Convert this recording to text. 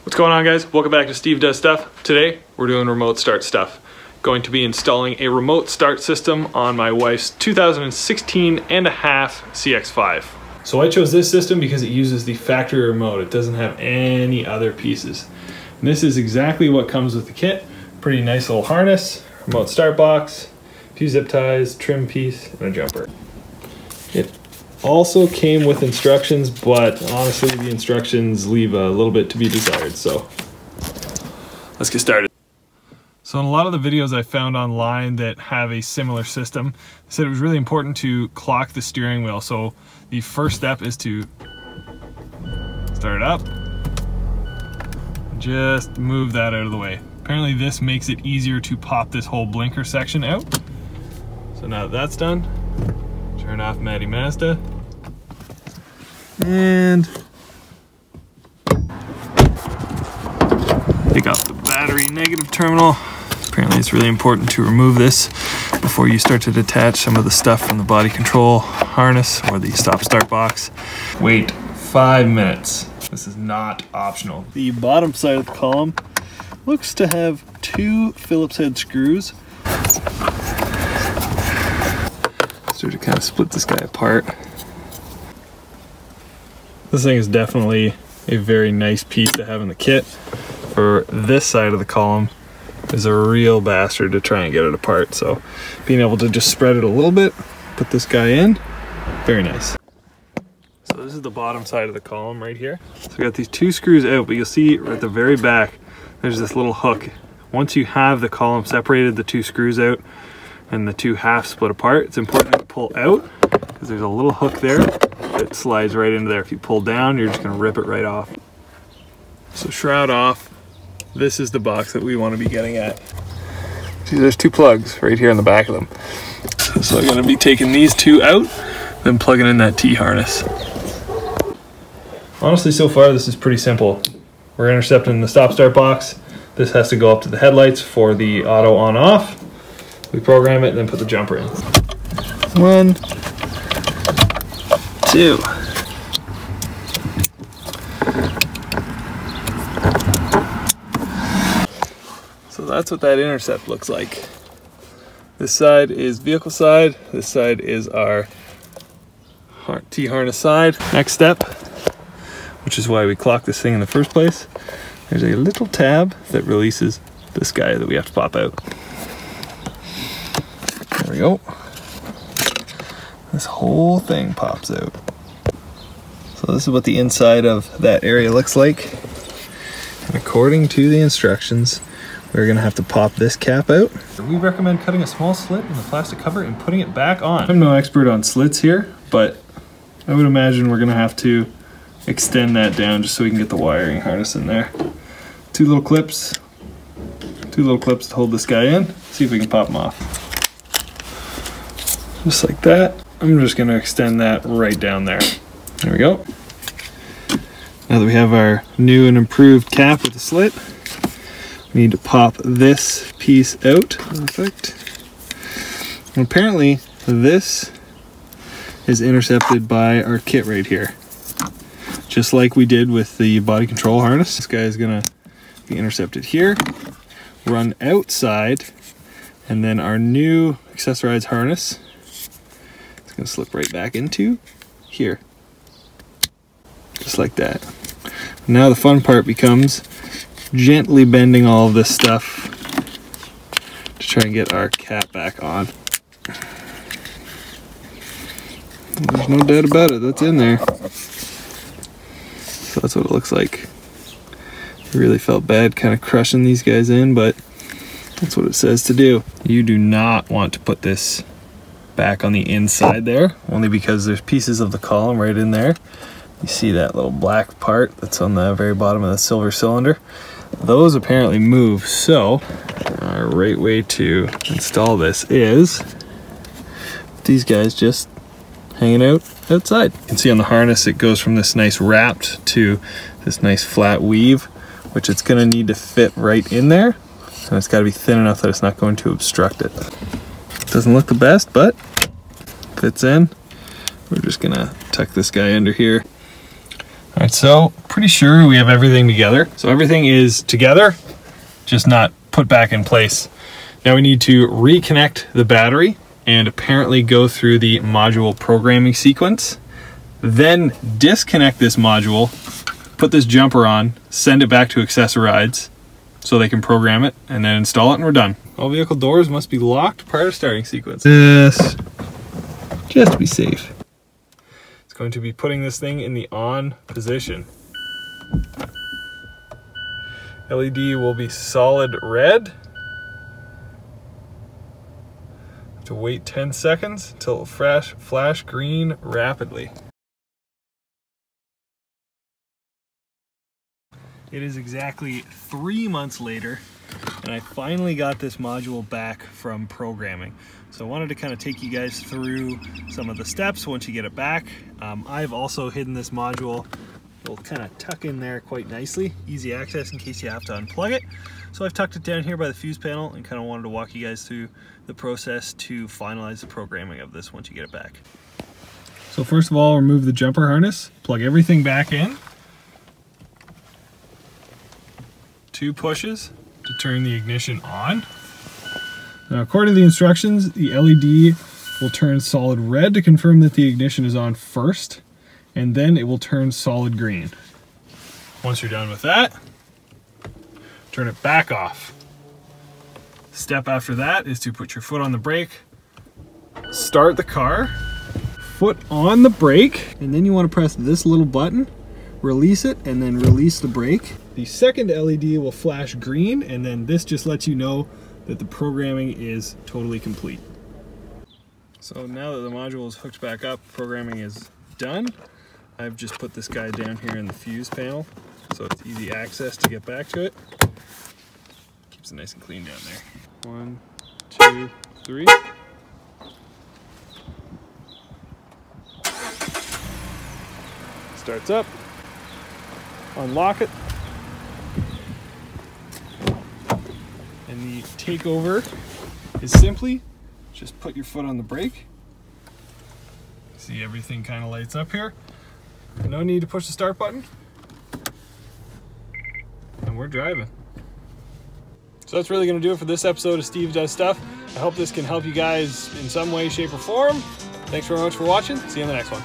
What's going on, guys? Welcome back to Steve Does Stuff. Today we're doing remote start stuff. Going to be installing a remote start system on my wife's 2016 and a half CX-5. So I chose this system because it uses the factory remote. It doesn't have any other pieces. And this is exactly what comes with the kit. Pretty nice little harness, remote start box, a few zip ties, trim piece, and a jumper. It also came with instructions, but honestly the instructions leave a little bit to be desired, so let's get started. So in a lot of the videos I found online that have a similar system, they said it was really important to clock the steering wheel. So the first step is to start it up, just move that out of the way. Apparently this makes it easier to pop this whole blinker section out. So now that that's done, turn off Mazda and take off the battery negative terminal. Apparently it's really important to remove this before you start to detach some of the stuff from the body control harness or the stop-start box. Wait 5 minutes. This is not optional. The bottom side of the column looks to have 2 Phillips head screws. Start to kind of split this guy apart. This thing is definitely a very nice piece to have in the kit. For this side of the column is a real bastard to try and get it apart. So being able to just spread it a little bit, put this guy in, very nice. So this is the bottom side of the column right here. So we got these 2 screws out, but you'll see right at the very back, there's this little hook. Once you have the column separated, the 2 screws out, and the 2 halves split apart, it's important to pull out because there's a little hook there that slides right into there. If you pull down, you're just going to rip it right off. So shroud off. This is the box that we want to be getting at. See, there's 2 plugs right here in the back of them. So I'm going to be taking these 2 out, then plugging in that T-harness. Honestly, so far this is pretty simple. We're intercepting the stop-start box. This has to go up to the headlights for the auto on-off. We program it and then put the jumper in. 1, 2. So that's what that intercept looks like. This side is vehicle side. This side is our T-harness side. Next step, which is why we clocked this thing in the first place, there's a little tab that releases this guy that we have to pop out. There we go. This whole thing pops out. So this is what the inside of that area looks like. And according to the instructions, we're gonna have to pop this cap out. We recommend cutting a small slit in the plastic cover and putting it back on. I'm no expert on slits here, but I would imagine we're gonna have to extend that down just so we can get the wiring harness in there. 2 little clips to hold this guy in. See if we can pop them off. Just like that. I'm just gonna extend that right down there. There we go. Now that we have our new and improved cap with the slit, we need to pop this piece out. Perfect. And apparently this is intercepted by our kit right here. Just like we did with the body control harness. This guy is gonna be intercepted here, run outside, and then our new Accessorides harness is gonna slip right back into here. Just like that. Now the fun part becomes gently bending all of this stuff to try and get our cap back on. There's no doubt about it, that's in there. So that's what it looks like. I really felt bad kind of crushing these guys in, but that's what it says to do. You do not want to put this back on the inside there, only because there's pieces of the column right in there. You see that little black part that's on the very bottom of the silver cylinder. Those apparently move, so our right way to install this is these guys just hanging out outside. You can see on the harness it goes from this nice wrapped to this nice flat weave, which it's going to need to fit right in there, and it's got to be thin enough that it's not going to obstruct it. Doesn't look the best, but fits in. We're just going to tuck this guy under here. All right, so pretty sure we have everything together. So everything is together, just not put back in place. Now we need to reconnect the battery and apparently go through the module programming sequence. Then disconnect this module, put this jumper on, send it back to Accessorides so they can program it, and then install it, and we're done. All vehicle doors must be locked prior to starting sequence. This, just to be safe. It's going to be putting this thing in the on position. LED will be solid red. Have to wait 10 seconds until it will flash green rapidly. It is exactly 3 months later, and I finally got this module back from programming. So I wanted to kind of take you guys through some of the steps once you get it back. I've also hidden this module. It'll kind of tuck in there quite nicely, easy access in case you have to unplug it. So I've tucked it down here by the fuse panel and kind of wanted to walk you guys through the process to finalize the programming of this once you get it back. So first of all, remove the jumper harness, plug everything back in. 2 pushes to turn the ignition on. Now, according to the instructions, the LED will turn solid red to confirm that the ignition is on first, and then it will turn solid green. Once you're done with that, turn it back off. Step after that is to put your foot on the brake, start the car, foot on the brake, and then you want to press this little button, release it, and then release the brake. The second LED will flash green, and then this just lets you know that the programming is totally complete. So now that the module is hooked back up, programming is done. I've just put this guy down here in the fuse panel, so it's easy access to get back to it. Keeps it nice and clean down there. 1, 2, 3. Starts up. Unlock it. And the takeover is simply just put your foot on the brake. See, everything kind of lights up here. No need to push the start button. And we're driving. So that's really going to do it for this episode of Steve Does Stuff. I hope this can help you guys in some way, shape, or form. Thanks very much for watching. See you in the next one.